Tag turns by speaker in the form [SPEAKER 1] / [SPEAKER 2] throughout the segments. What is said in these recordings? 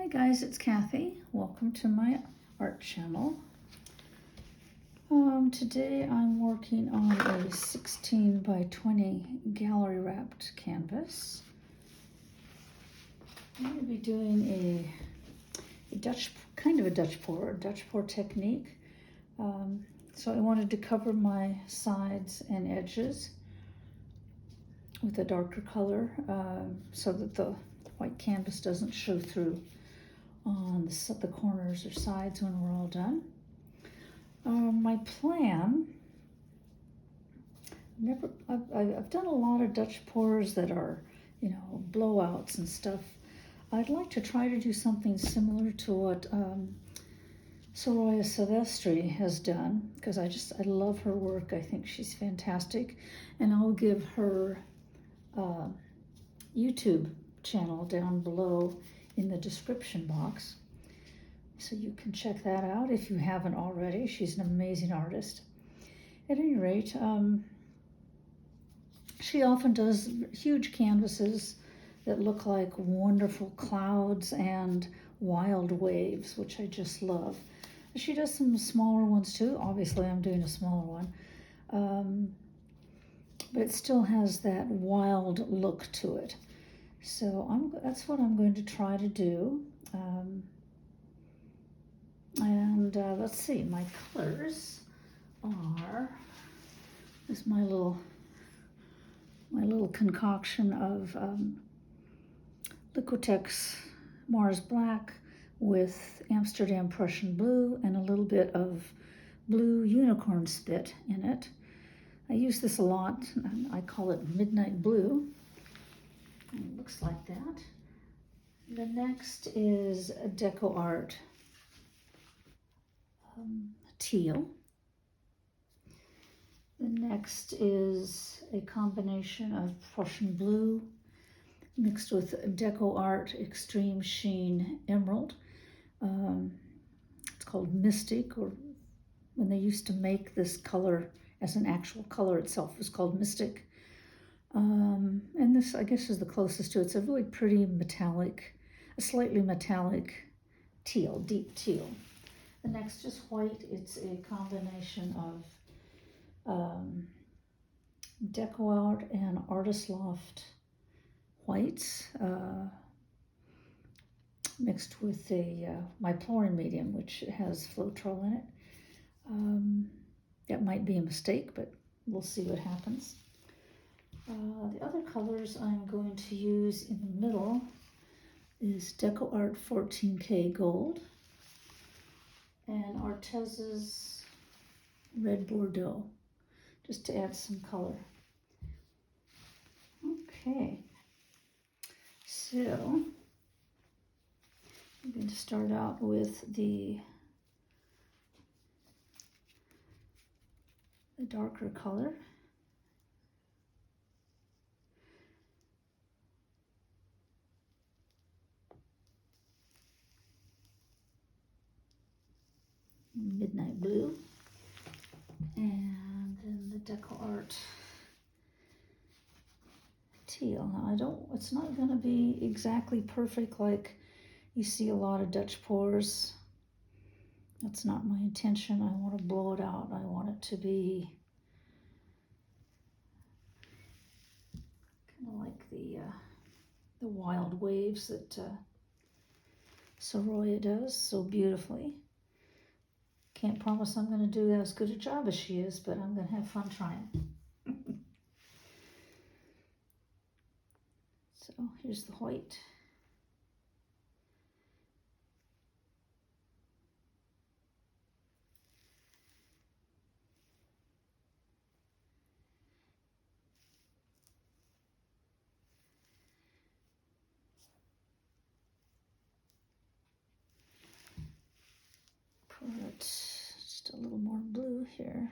[SPEAKER 1] guys, it's Kathy. Welcome to my art channel. Today I'm working on a 16 by 20 gallery wrapped canvas. I'm going to be doing a Dutch pour technique. So I wanted to cover my sides and edges with a darker color so that the white canvas doesn't show through on the corners or sides when we're all done. My plan, I've done a lot of Dutch pours that are, blowouts and stuff. I'd like to try to do something similar to what Soraya Silvestri has done, because I love her work. I think she's fantastic, and I'll give her YouTube channel down below in the description box, so you can check that out if you haven't already. She's an amazing artist. At any rate, she often does huge canvases that look like wonderful clouds and wild waves, which I just love. She does some smaller ones too. Obviously, I'm doing a smaller one, but it still has that wild look to it. So that's what I'm going to try to do. Let's see, my colors are, this is my little concoction of Liquitex Mars Black with Amsterdam Prussian Blue and a little bit of blue unicorn spit in it. I use this a lot. I call it Midnight Blue. It looks like that. The next is a Deco Art Teal. The next is a combination of Prussian Blue mixed with Deco Art Extreme Sheen Emerald. It's called Mystic, or when they used to make this color as an actual color itself, it was called Mystic. And this, I guess, is the closest to it. It's a really pretty metallic, a slightly metallic teal, deep teal. The next is white. It's a combination of Deco Art and Artist Loft whites mixed with my pouring medium, which has Floetrol in it. That might be a mistake, but we'll see what happens. The other colors I'm going to use in the middle is Deco Art 14K Gold and Artez's Red Bordeaux, just to add some color. Okay, so I'm going to start out with the darker color. Midnight Blue, and then the Deco Art Teal. Now it's not going to be exactly perfect like you see a lot of Dutch pours. That's not my intention. I want to blow it out. I want it to be kind of like the wild waves that Soraya does so beautifully. Can't promise I'm going to do as good a job as she is, but I'm going to have fun trying. So here's the white. Put just a little more blue here.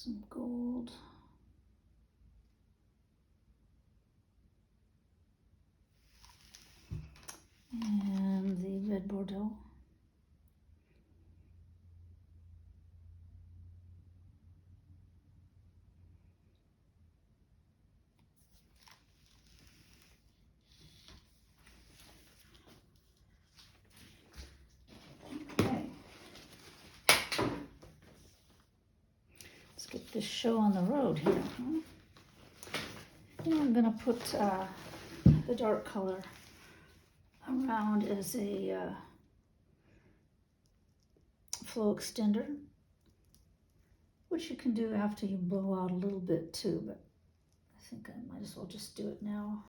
[SPEAKER 1] some gold. And the red Bordeaux. Okay. Let's get this show on the road here. And I'm gonna put the dark color around as a flow extender, which you can do after you blow out a little bit too, but I think I might as well just do it now.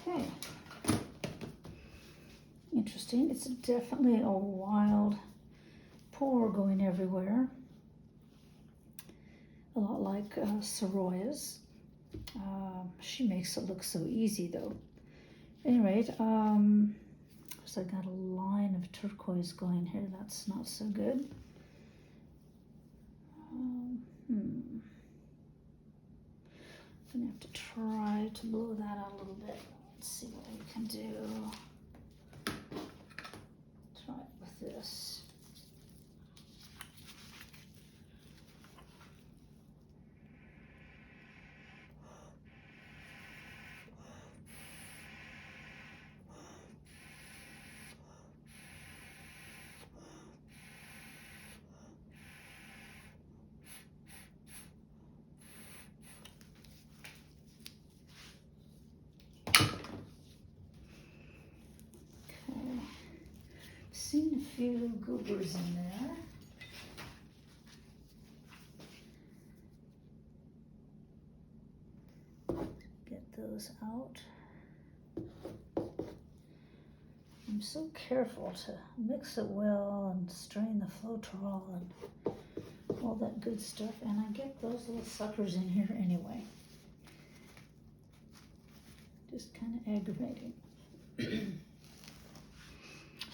[SPEAKER 1] Okay. Interesting. It's definitely a wild pour going everywhere. A lot like Soraya's. She makes it look so easy though. At any rate, so I got a line of turquoise going here. That's not so good. I'm gonna have to try to blow that out a little bit. Let's see what we can do. Try it with this. Seen a few goobers in there. Get those out. I'm so careful to mix it well and strain the Floetrol and all that good stuff, and I get those little suckers in here anyway. Just kind of aggravating.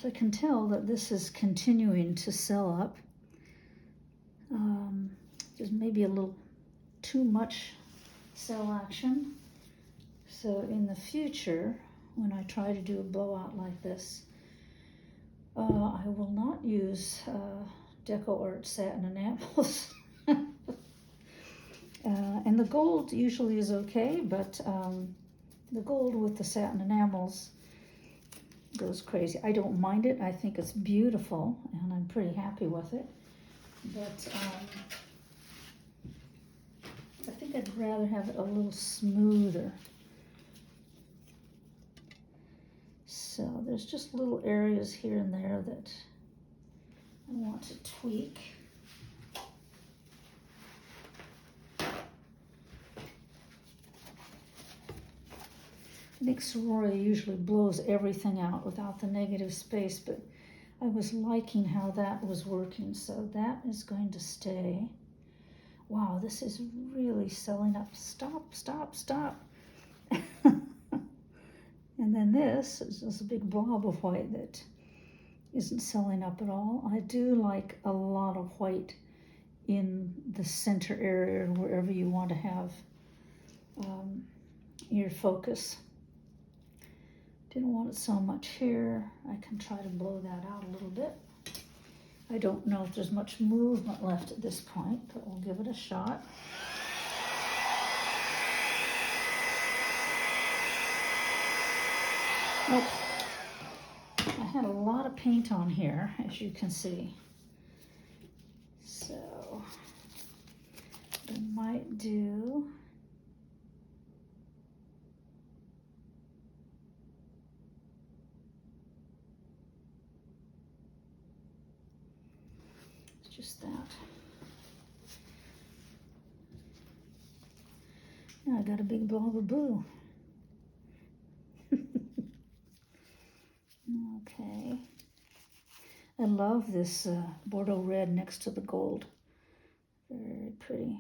[SPEAKER 1] So I can tell that this is continuing to sell up. There's maybe a little too much sell action. So in the future, when I try to do a blowout like this, I will not use Deco Art Satin Enamels. And the gold usually is okay, but the gold with the satin enamels goes crazy. I don't mind it. I think it's beautiful, and I'm pretty happy with it. But I think I'd rather have it a little smoother. So there's just little areas here and there that I want to tweak. I think Soraya usually blows everything out without the negative space, but I was liking how that was working, so that is going to stay. Wow, this is really selling up. Stop, stop, stop. And then this is just a big blob of white that isn't selling up at all. I do like a lot of white in the center area, wherever you want to have your focus. Didn't want it so much here. I can try to blow that out a little bit. I don't know if there's much movement left at this point, but we'll give it a shot. Nope. I had a lot of paint on here, as you can see. So, what I might do, it's just that. Now I got a big blob of blue. Okay. I love this Bordeaux red next to the gold. Very pretty.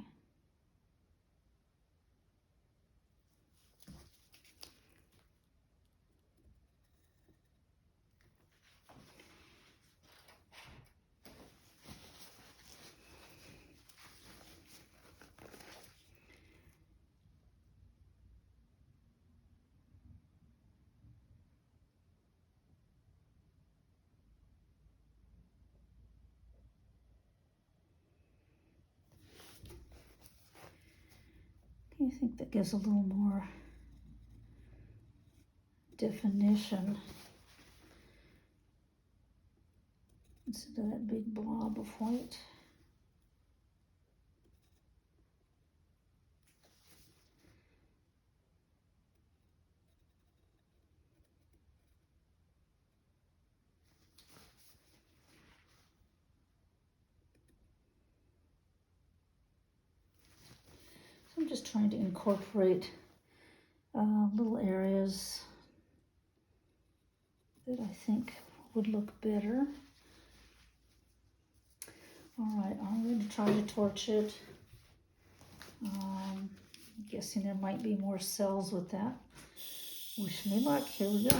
[SPEAKER 1] I think that gives a little more definition instead of that big blob of white. So I'm just trying to incorporate little areas that I think would look better. All right, I'm going to try to torch it. I'm guessing there might be more cells with that. Wish me luck. Here we go.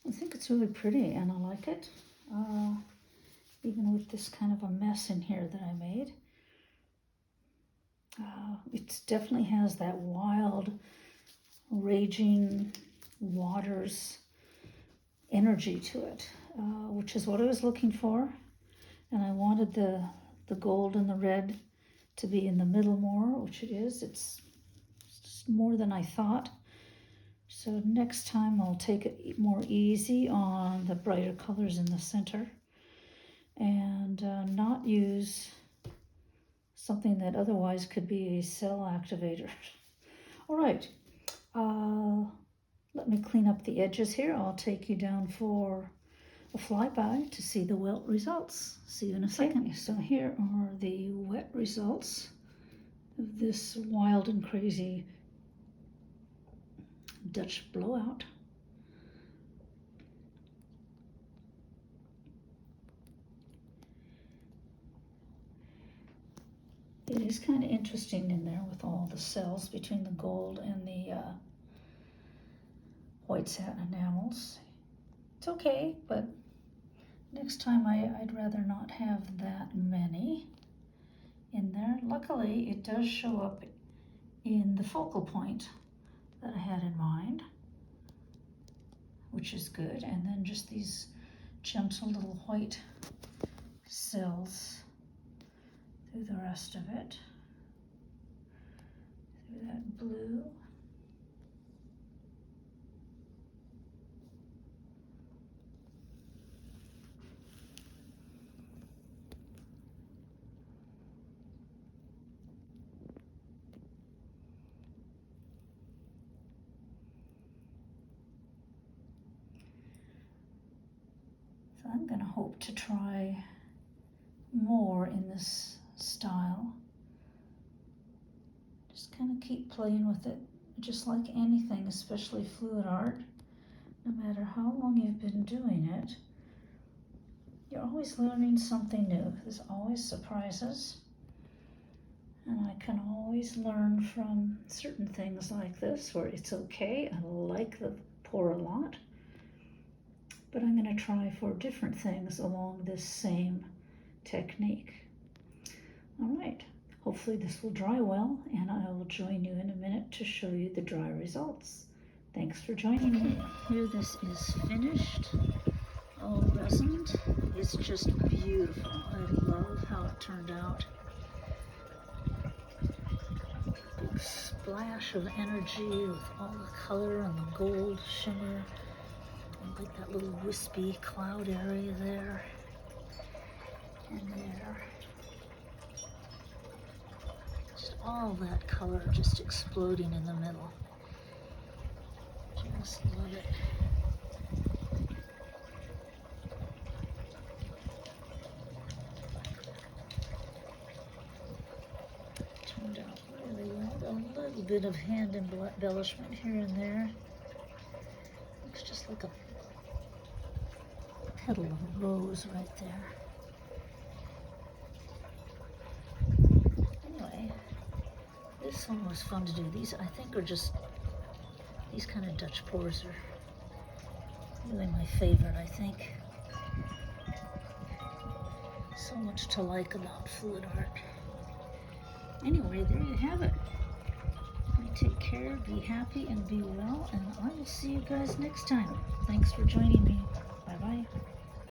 [SPEAKER 1] I think it's really pretty and I like it, even with this kind of a mess in here that I made. It definitely has that wild, raging waters energy to it, which is what I was looking for. And I wanted the gold and the red to be in the middle more, which it is. It's just more than I thought. So next time I'll take it more easy on the brighter colors in the center and not use something that otherwise could be a cell activator. All right, let me clean up the edges here. I'll take you down for a flyby to see the wet results. See you in a second. So here are the wet results of this wild and crazy Dutch blowout. It is kind of interesting in there with all the cells between the gold and the white satin enamels. It's okay, but next time I'd rather not have that many in there. Luckily, it does show up in the focal point that I had in mind, which is good. And then just these gentle little white cells through the rest of it, through that blue. So I'm going to hope to try more in this style. Just kind of keep playing with it, just like anything, especially fluid art. No matter how long you've been doing it, you're always learning something new. There's always surprises. And I can always learn from certain things like this where it's okay. I like the pour a lot. But I'm going to try for different things along this same technique. All right, hopefully this will dry well, and I will join you in a minute to show you the dry results. Thanks for joining me. Here this is finished, all resined. It's just beautiful. I love how it turned out. Big splash of energy with all the color and the gold shimmer. I like that little wispy cloud area there and there. Just all that color just exploding in the middle. Just love it. Turned out really well. A little bit of hand embellishment here and there. Looks just like a petal of a rose right there. Anyway, this one was fun to do. These, I think, are just, these kind of Dutch pours are really my favorite, I think. So much to like about fluid art. Anyway, there you have it. Take care, be happy, and be well, and I will see you guys next time. Thanks for joining me. Bye-bye.